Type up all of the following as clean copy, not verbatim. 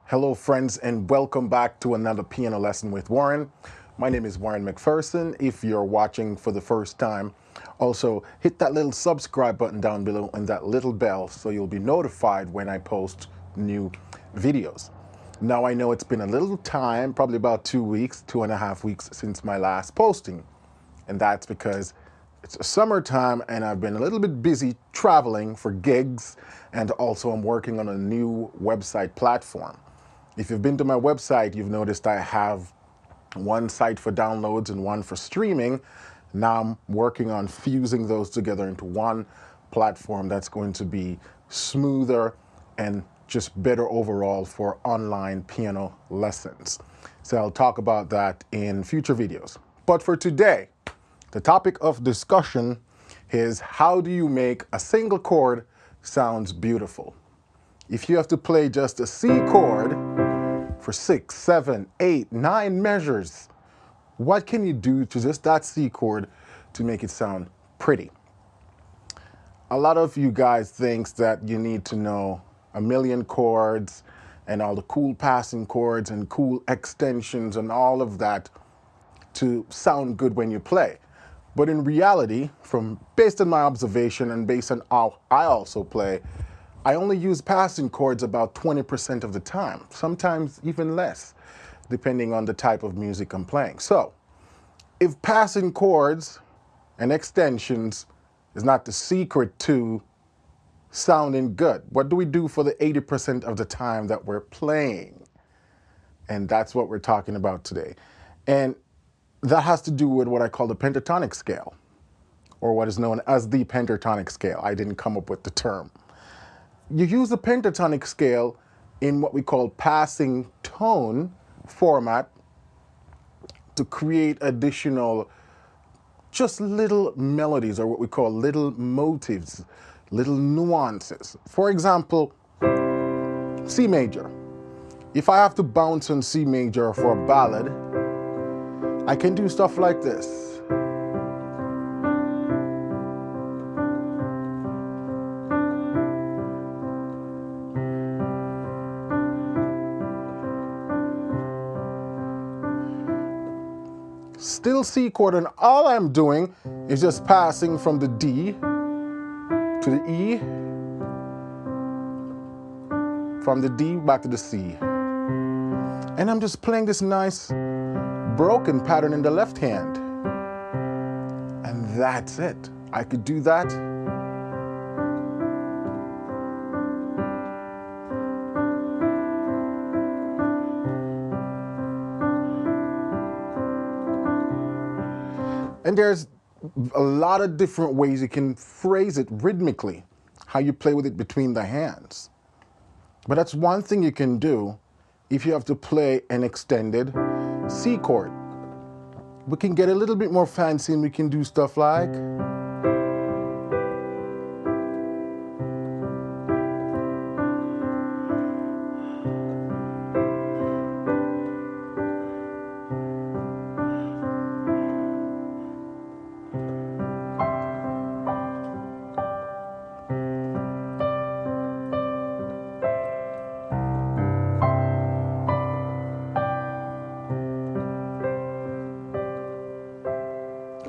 Hello friends, and welcome back to another piano lesson with Warren. My name is Warren Macpherson. If you're watching for the first time, also hit that little subscribe button down below and that little bell so you'll be notified when I post new videos. Now I know it's been a little time, probably about 2 weeks, 2.5 weeks since my last posting. And that's because it's summertime and I've been a little bit busy traveling for gigs, and also I'm working on a new website platform. If you've been to my website, you've noticed I have one site for downloads and one for streaming. Now I'm working on fusing those together into one platform that's going to be smoother and just better overall for online piano lessons. So I'll talk about that in future videos. But for today, the topic of discussion is how do you make a single chord sounds beautiful? If you have to play just a C chord for 6, 7, 8, 9 measures, what can you do to just that C chord to make it sound pretty? A lot of you guys think that you need to know a million chords and all the cool passing chords and cool extensions and all of that to sound good when you play. But in reality, based on my observation and based on how I also play, I only use passing chords about 20% of the time, sometimes even less, depending on the type of music I'm playing. So, if passing chords and extensions is not the secret to sounding good, what do we do for the 80% of the time that we're playing? And that's what we're talking about today. And that has to do with what I call the pentatonic scale, or what is known as the pentatonic scale. I didn't come up with the term. You use the pentatonic scale in what we call passing tone format to create additional just little melodies, or what we call little motives, little nuances. For example, C major. If I have to bounce on C major for a ballad, I can do stuff like this. Still C chord, and all I'm doing is just passing from the D to the E, from the D back to the C. And I'm just playing this nice broken pattern in the left hand. And that's it. I could do that. And there's a lot of different ways you can phrase it rhythmically, how you play with it between the hands. But that's one thing you can do if you have to play an extended C chord. We can get a little bit more fancy and we can do stuff like,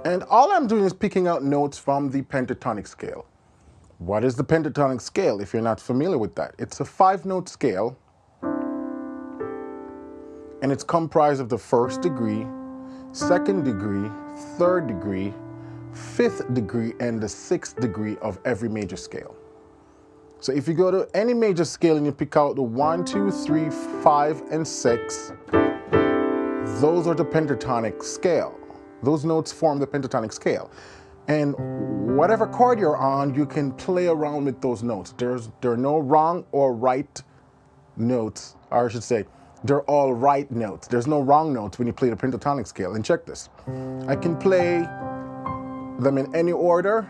and all I'm doing is picking out notes from the pentatonic scale. What is the pentatonic scale if you're not familiar with that? It's a 5-note scale, and it's comprised of the 1st degree, 2nd degree, 3rd degree, 5th degree, and the 6th degree of every major scale. So if you go to any major scale and you pick out the 1, 2, 3, 5, and 6, those are the pentatonic scale. Those notes form the pentatonic scale. And whatever chord you're on, you can play around with those notes. There are no wrong or right notes, or I should say, they're all right notes. There's no wrong notes when you play the pentatonic scale. And check this. I can play them in any order.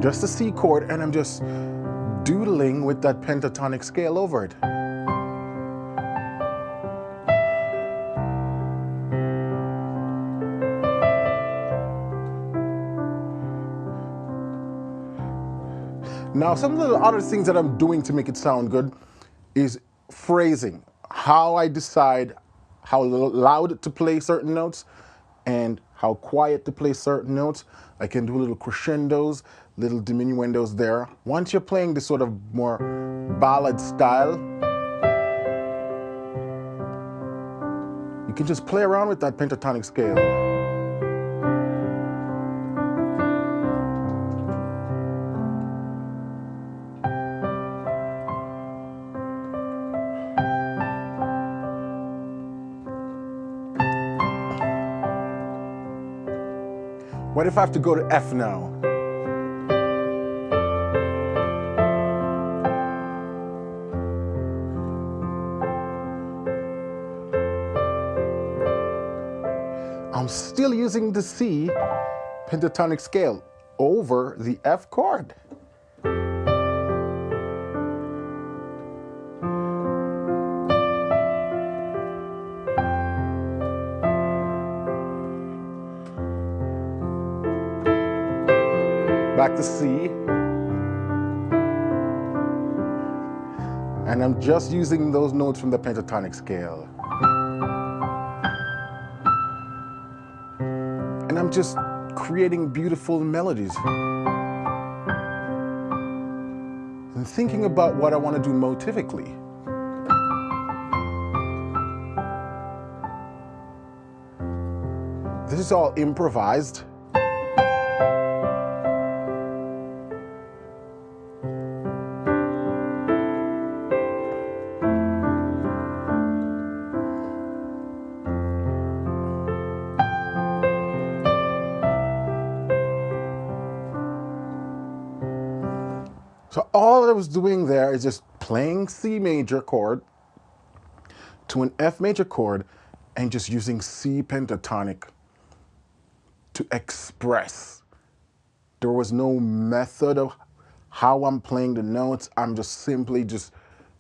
Just a C chord, and I'm just doodling with that pentatonic scale over it. Now, some of the other things that I'm doing to make it sound good is phrasing, how I decide how loud to play certain notes and how quiet to play certain notes. I can do little crescendos, little diminuendos there. Once you're playing this sort of more ballad style, you can just play around with that pentatonic scale. What if I have to go to F now? I'm still using the C pentatonic scale over the F chord. Back to C. And I'm just using those notes from the pentatonic scale. And I'm just creating beautiful melodies. And thinking about what I want to do motivically. This is all improvised. So all I was doing there is just playing C major chord to an F major chord and just using C pentatonic to express. There was no method of how I'm playing the notes. I'm just simply just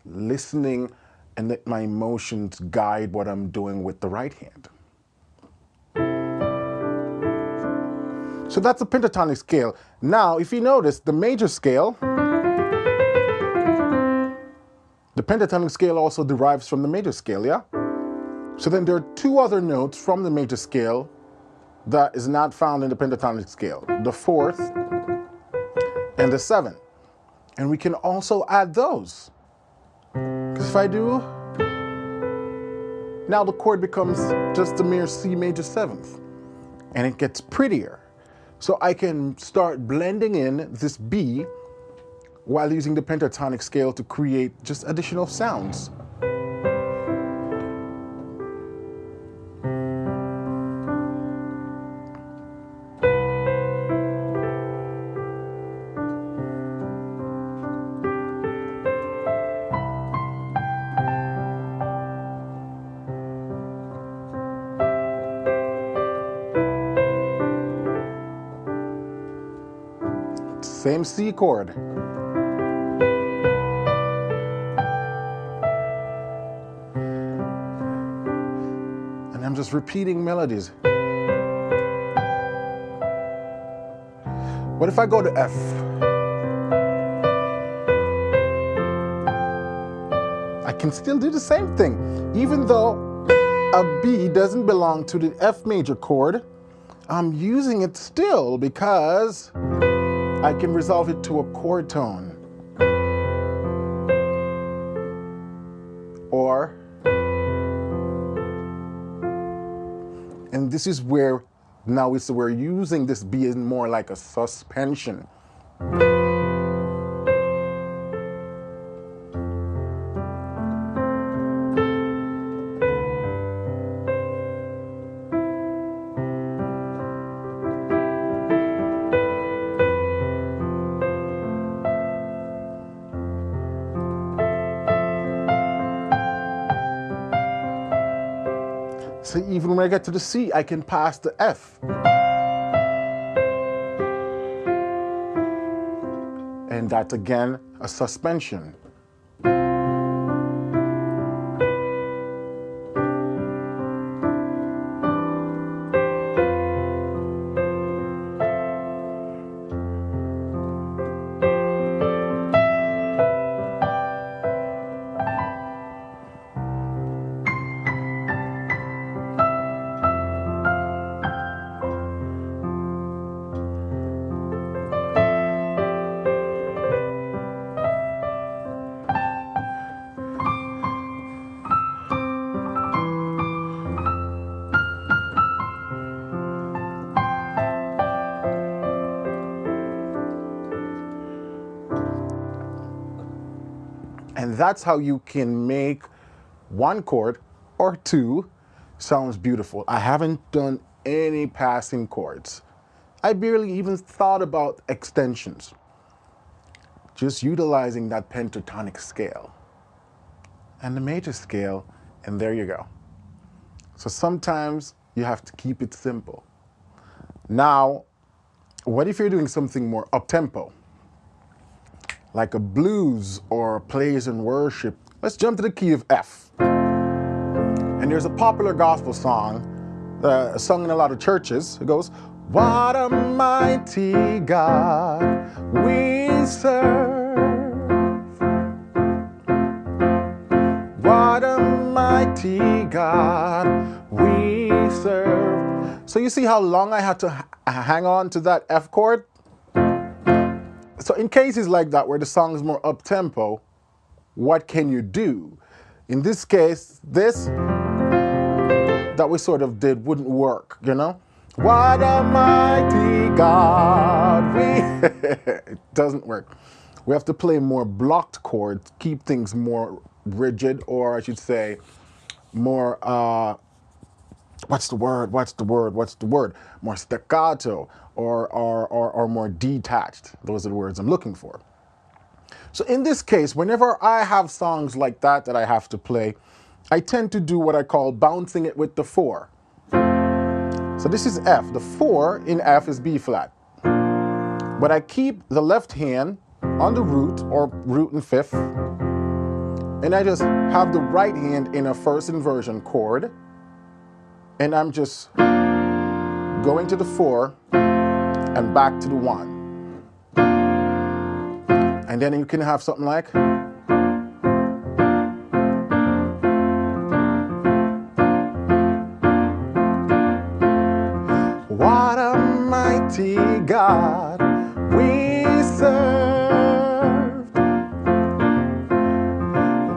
listening and let my emotions guide what I'm doing with the right hand. So that's a pentatonic scale. Now, if you notice, the major scale, the pentatonic scale also derives from the major scale, yeah? So then there are two other notes from the major scale that is not found in the pentatonic scale, the fourth and the seventh. And we can also add those. Because if I do, now the chord becomes just a mere C major seventh, and it gets prettier. So I can start blending in this B while using the pentatonic scale to create just additional sounds. Same C chord. And I'm just repeating melodies. What if I go to F? I can still do the same thing. Even though a B doesn't belong to the F major chord, I'm using it still because I can resolve it to a chord tone. Or, and this is where now we're using this B as more like a suspension. So even when I get to the C, I can pass the F. And that's again a suspension. And that's how you can make one chord or two sounds beautiful. I haven't done any passing chords. I barely even thought about extensions. Just utilizing that pentatonic scale and the major scale, and there you go. So sometimes you have to keep it simple. Now, what if you're doing something more up-tempo, like a blues or praise and worship? Let's jump to the key of F. And there's a popular gospel song sung in a lot of churches. It goes, "What a mighty God we serve. What a mighty God we serve." So you see how long I had to hang on to that F chord? So in cases like that where the song is more up-tempo, what can you do? In this case, this that we sort of did wouldn't work, you know? What a mighty God we... It doesn't work. We have to play more blocked chords, keep things more rigid, or I should say more, what's the word? More staccato or more detached. Those are the words I'm looking for. So in this case, whenever I have songs like that I have to play, I tend to do what I call bouncing it with the 4. So this is F. The 4 in F is B flat. But I keep the left hand on the root, or root and 5th, and I just have the right hand in a first inversion chord, and I'm just going to the 4 and back to the 1. And then you can have something like, what a mighty God we serve.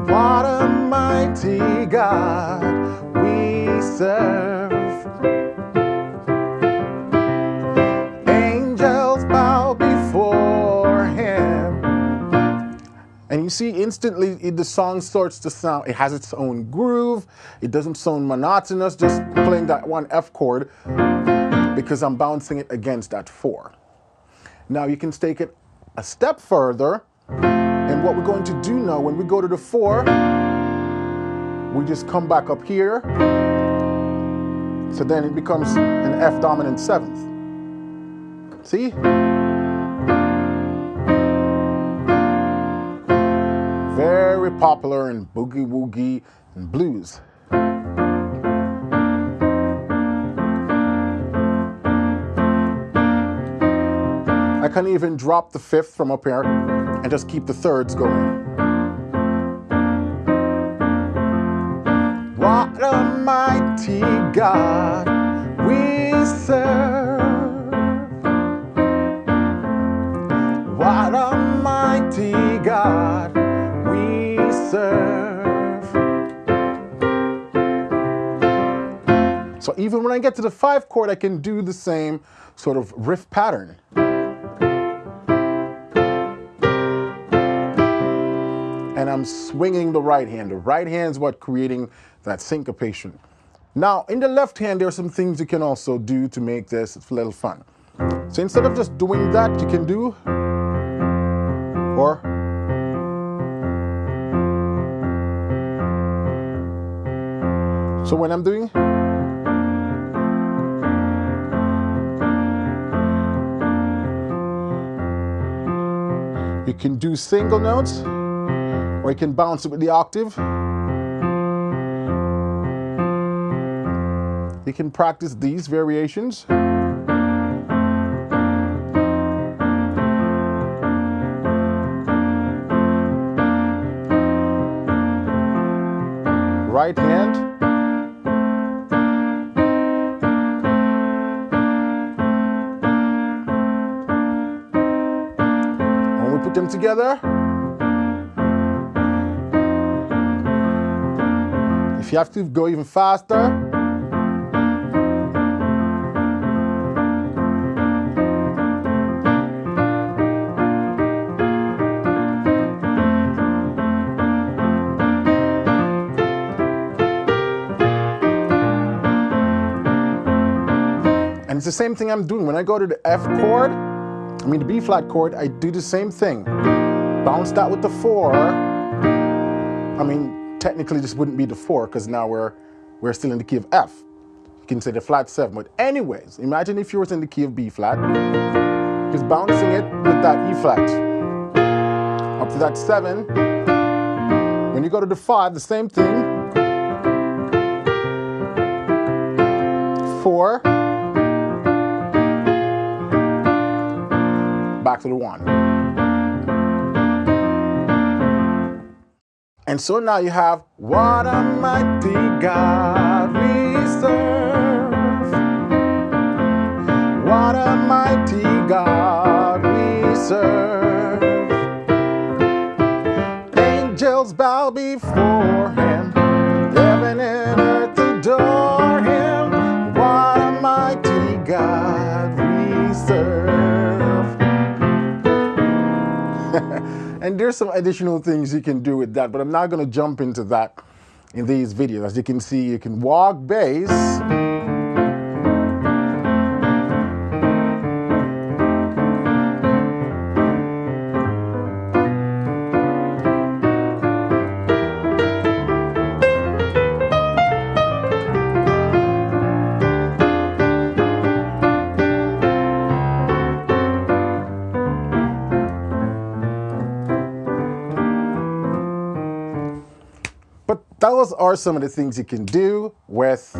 What a mighty God we serve. Angels bow before him. And you see instantly the song starts to sound, it has its own groove. It doesn't sound monotonous just playing that one F chord, because I'm bouncing it against that 4. Now you can take it a step further, and what we're going to do now, when we go to the 4, we just come back up here, so then it becomes an F dominant 7th. See? Very popular in boogie woogie and blues. I can even drop the 5th from up here and just keep the 3rds going. What a mighty God we serve. What a mighty God we serve. So even when I get to the 5 chord, I can do the same sort of riff pattern. And I'm swinging the right hand. The right hand is what creating that syncopation. Now, in the left hand, there are some things you can also do to make this a little fun. So instead of just doing that, you can do, or so when I'm doing, you can do single notes, or you can bounce it with the octave. You can practice these variations. Right hand. When we put them together, if you have to go even faster, And it's the same thing I'm doing. When I go to the F chord, the B flat chord, I do the same thing. Bounce that with the 4. Technically this wouldn't be the 4 because now we're still in the key of F. You can say the flat 7, but anyways, imagine if you were in the key of B flat, just bouncing it with that E flat. Up to that 7. When you go to the 5, the same thing. 4. Back to the 1. And so now you have, what a mighty God we serve. What a mighty God we serve. Angels bow before him, heaven and earth adore him. What a mighty God we serve. And there's some additional things you can do with that, but I'm not going to jump into that in these videos. As you can see, you can walk bass. But those are some of the things you can do with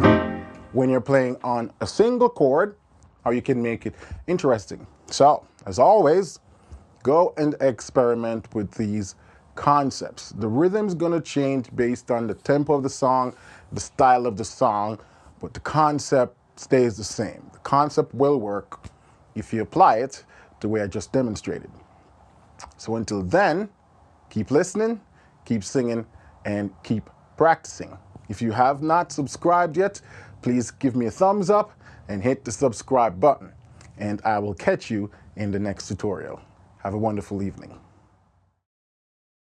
when you're playing on a single chord, how you can make it interesting. So, as always, go and experiment with these concepts. The rhythm's gonna change based on the tempo of the song, the style of the song, but the concept stays the same. The concept will work if you apply it the way I just demonstrated. So until then, keep listening, keep singing, and keep practicing. If you have not subscribed yet, please give me a thumbs up and hit the subscribe button. And I will catch you in the next tutorial. Have a wonderful evening.